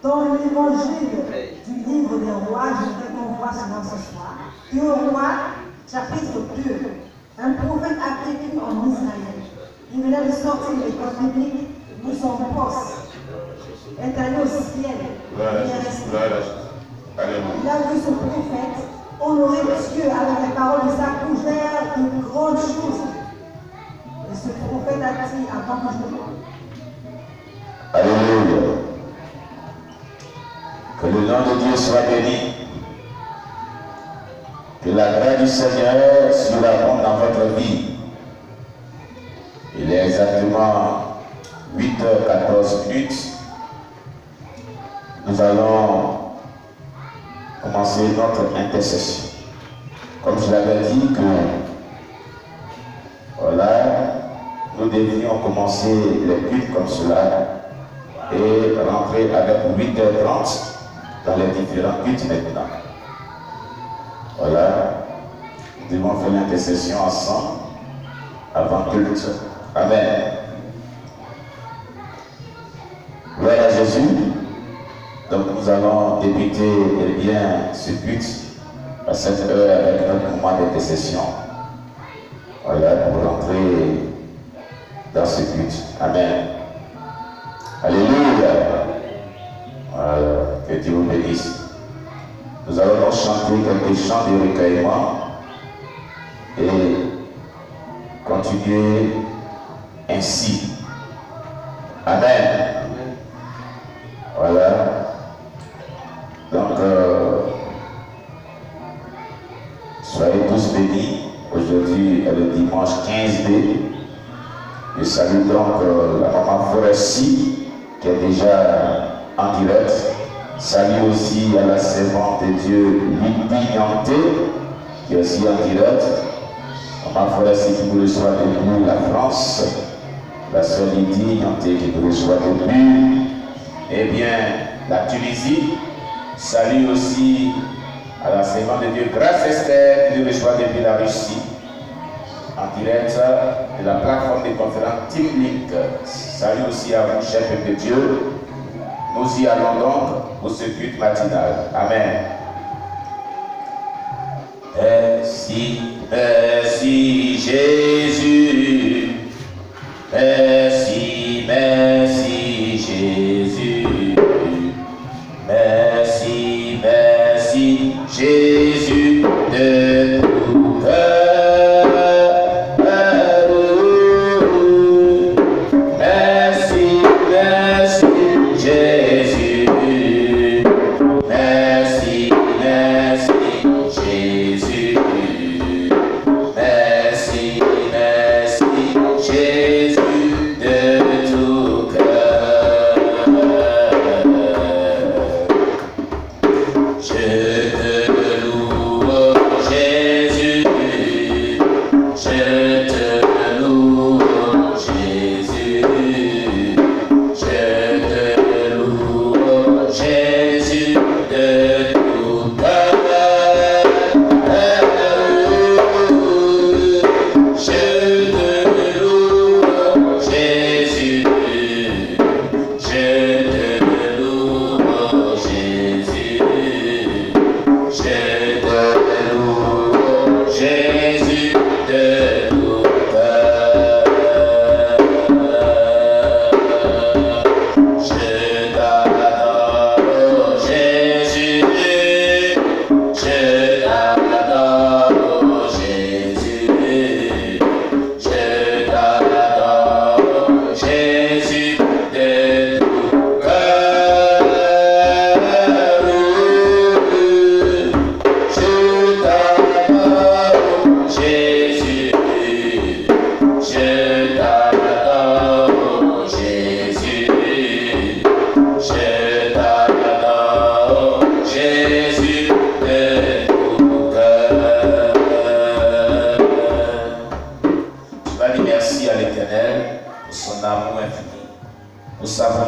Dans l'évangile du livre des rois, je voudrais qu'on voit cela ce soir. Et au roi, chapitre 2, un prophète a vécu en Israël. Il venait de sortir de l'école biblique où son poste est allé au ciel. Il a vu ce prophète honorer Dieu avec les paroles de sa bouche, faire de grandes choses. Et ce prophète a dit avant que je le... Alléluia. Que le nom de Dieu soit béni. Que la grâce du Seigneur surabonde dans votre vie. Il est exactement 8h14. Nous allons commencer notre intercession. Comme je l'avais dit que voilà, nous devions commencer les cultes comme cela et rentrer avec 8h30 dans les différents cultes maintenant. Voilà, nous devons faire l'intercession ensemble avant culte. Amen. Gloire à Jésus. Donc nous allons débuter bien ce culte à cette heure avec notre moment d'intercession. Voilà, pour rentrer dans ce culte. Amen. Alléluia. Voilà, que Dieu vous bénisse. Nous allons donc chanter quelques chants de recueillement et continuer ainsi. Amen. Voilà. Donc, soyez tous bénis. Aujourd'hui est le dimanche 15 mai. Je salue donc la maman Foresti qui est déjà en direct. Salut aussi à la servante de Dieu Lydie Nianté qui est aussi en direct. Maman Foresti qui nous reçoit depuis la France. La sœur Lydie Nianté qui nous reçoit depuis la Tunisie. Salut aussi à la servante de Dieu Grâce Esther qui nous reçoit depuis la Russie. En direct de la plateforme de conférence Team Link. Salut aussi à vous, chers peuple de Dieu. Nous y allons donc pour ce culte matinal. Amen. Merci, merci Jésus. Merci, merci Jésus. Merci, merci Jésus de tout cœur.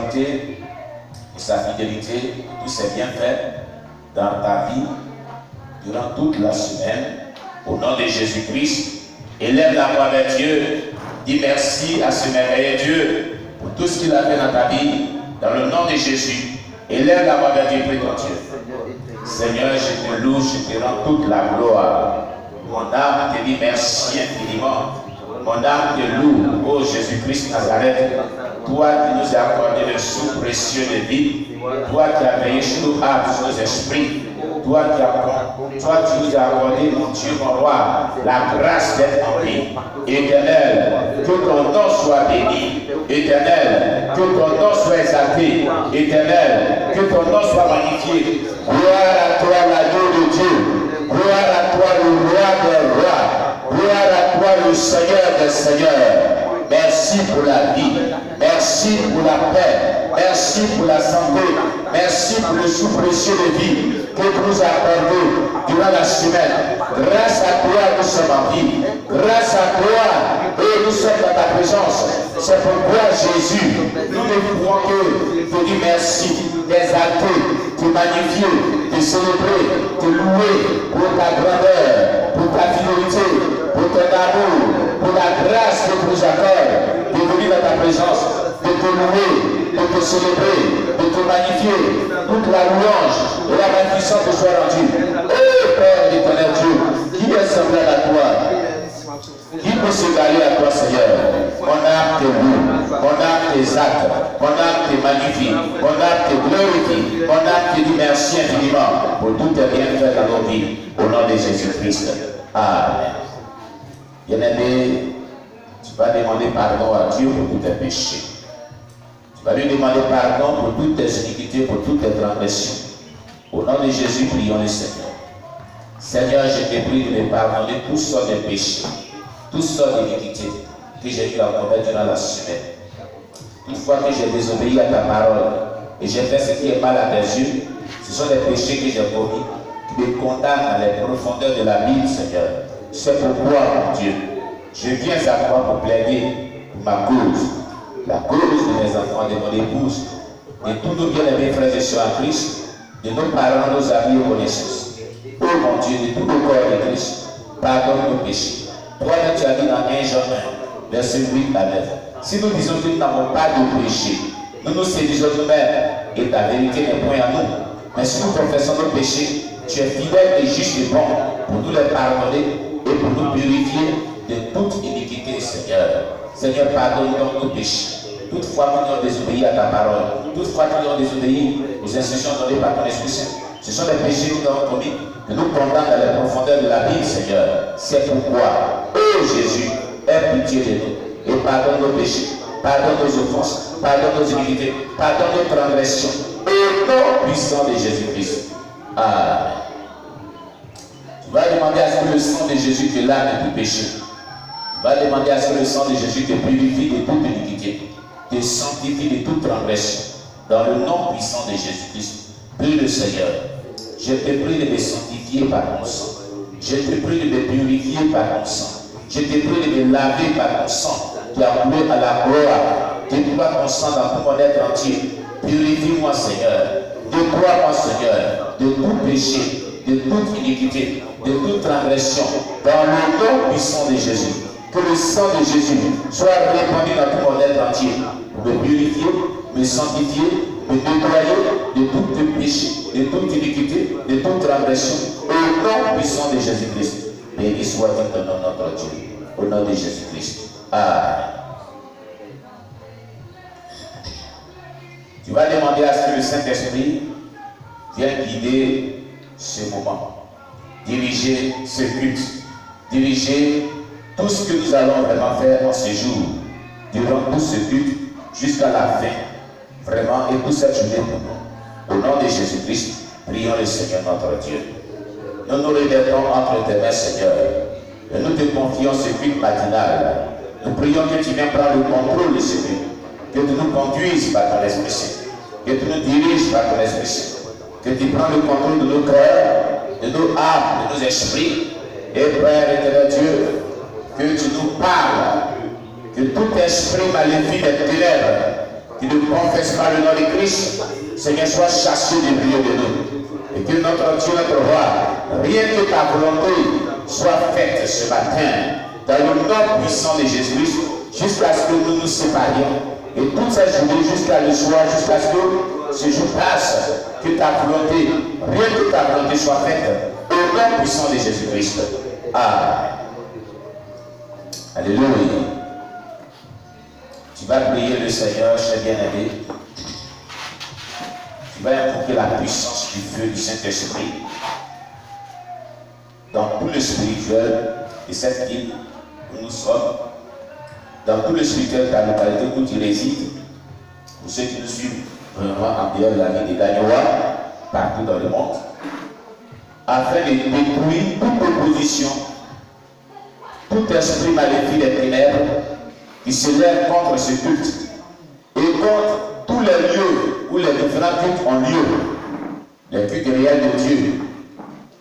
qualité, pour sa fidélité, pour tous ses bienfaits dans ta vie durant toute la semaine. Au nom de Jésus-Christ, élève la voix vers Dieu. Dis merci à ce merveilleux Dieu pour tout ce qu'il a fait dans ta vie. Dans le nom de Jésus, élève la voix vers Dieu, prie ton Dieu. Seigneur, je te loue, je te rends toute la gloire. Mon âme te dit merci infiniment. Mon âme te loue, ô Jésus-Christ Nazareth. Toi qui nous as accordé le sou précieux de vie. Toi qui as veillé sur nos âmes, sur nos esprits. Toi qui nous as accordé, mon Dieu, mon roi, la grâce d'être en vie. Éternel, que ton nom soit béni. Éternel, que ton nom soit exalté. Éternel, que ton nom soit magnifié. Gloire à toi, l'agneau de Dieu. Gloire à toi, le roi des rois. Gloire à toi, le Seigneur des seigneurs. Merci pour la vie. Merci pour la paix. Merci pour la santé. Merci pour le sou précieux de vie que tu nous as accordé durant la semaine. Grâce à toi, nous sommes en vie. Grâce à toi, et nous sommes dans ta présence. C'est pourquoi, Jésus, nous ne pouvons que te dire merci, t'exalter, te magnifier, te célébrer, te louer pour ta grandeur, pour ta fidélité, pour ton amour, pour la grâce que tu nous accordes de venir dans ta présence, de te louer, de te célébrer, de te magnifier. Toute la louange et la magnificence te soit rendue. Oh Père éternel Dieu, qui est semblable à toi? Qui peut s'égaler à toi, Seigneur? Mon âme te loue, mon âme t'exalte, mon âme te magnifie, mon âme te glorifie, mon âme te dit merci infiniment pour tout tes bienfaits dans nos vies. Au nom de Jésus-Christ. Amen. Bien-aimé, tu vas demander pardon à Dieu pour tous tes péchés. Tu vas lui demander pardon pour toutes tes iniquités, pour toutes tes transgressions. Au nom de Jésus, prions le Seigneur. Seigneur, je te prie de me pardonner toutes sortes de péchés, toutes sortes d'iniquités que j'ai eu à commettre durant la semaine. Toutefois que j'ai désobéi à ta parole et j'ai fait ce qui est mal à tes yeux, ce sont des péchés que j'ai commis qui me condamnent dans les profondeurs de la vie, Seigneur. C'est pourquoi, mon Dieu, je viens à toi pour plaider pour ma cause, la cause de mes enfants, de mon épouse, de tous nos bien-aimés frères et sœurs en Christ, de nos parents, nos amis et connaissances. Oh mon Dieu, de tout le corps de Christ, pardonne nos péchés. Toi-même, tu as dit dans 1 Jean 1, verset 8 à 9. Si nous disons que nous n'avons pas de péché, nous nous séduisons nous-mêmes et ta vérité n'est point à nous. Mais si nous confessons nos péchés, tu es fidèle et juste et bon pour nous les pardonner et pour nous purifier de toute iniquité, Seigneur. Seigneur, pardonne-nous nos péchés. Toutefois que nous avons désobéi à ta parole, toutefois que nous avons désobéi aux instructions données par ton Esprit Saint, ce sont les péchés que nous avons commis, que nous condamnons dans les profondeurs de la vie, Seigneur. C'est pourquoi, ô Jésus, aie pitié de nous et pardonne nos péchés, pardonne nos offenses, pardonne nos iniquités, pardonne nos transgressions, au nom puissant de Jésus-Christ. Amen. Tu vas demander à ce que le sang de Jésus te lave de tout péché. Tu vas demander à ce que le sang de Jésus te purifie de toute iniquité, te sanctifie de toute transgression. Dans le nom puissant de Jésus-Christ, prie le Seigneur. Je te prie de me sanctifier par ton sang. Je te prie de me purifier par ton sang. Je te prie de me laver par ton sang qui a coulé à la gloire. Déploie ton sang dans tout mon être entier. Purifie-moi, Seigneur. Déploie-moi, Seigneur, de tout péché, de toute iniquité, de toute transgression, dans le nom puissant de Jésus. Que le sang de Jésus soit répandu dans tout mon être entier pour me purifier, me sanctifier, me nettoyer de tout péché, de toute iniquité, de toute transgression, au nom puissant de Jésus-Christ. Béni soit-il ton nom, notre Dieu, au nom de Jésus-Christ. Amen. Tu vas demander à ce que le Saint-Esprit vienne guider ce moment, diriger ce culte, diriger tout ce que nous allons vraiment faire en ce jour, durant tout ce culte, jusqu'à la fin, vraiment, et toute cette journée pour nous. Au nom de Jésus-Christ, prions le Seigneur notre Dieu. Nous nous remettons entre tes mains, Seigneur, et nous te confions ce culte matinal. Nous prions que tu viennes prendre le contrôle de ce culte, que tu nous conduises par ton Esprit Saint, que tu nous diriges par ton Esprit Saint, que tu prends le contrôle de nos cœurs, de nos âmes, de nos esprits, et Père éternel Dieu, que tu nous parles, que tout esprit maléfique des ténèbres qui ne confessent pas le nom de Christ, Seigneur, soient chassés du milieu de nous. Et que notre Dieu, notre roi, rien que ta volonté soit faite ce matin, dans le nom puissant de Jésus-Christ, jusqu'à ce que nous nous séparions. Et toute cette journée, jusqu'à le soir, jusqu'à ce que ce jour passe, que ta volonté, rien que ta volonté soit faite, au nom puissant de Jésus-Christ. Amen. Alléluia. Tu vas prier le Seigneur, cher bien-aimé. Tu vas invoquer la puissance du feu du Saint-Esprit dans tout le spirituel de cette ville où nous sommes, dans tout le spirituel de la localité où tu résides, pour ceux qui nous suivent vraiment en dehors de la ville de Gagnoa, partout dans le monde, afin de détruire toute opposition, tout esprit maléfique des ténèbres qui se lève contre ce culte et contre tous les lieux où les différents cultes ont lieu, les cultes réels de Dieu.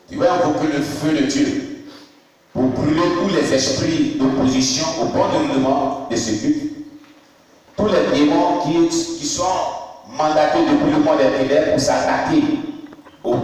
Tu vas invoquer le feu de Dieu pour brûler tous les esprits d'opposition au bon déroulement de ce culte, tous les démons qui sont mandatés depuis le monde des ténèbres pour s'attaquer au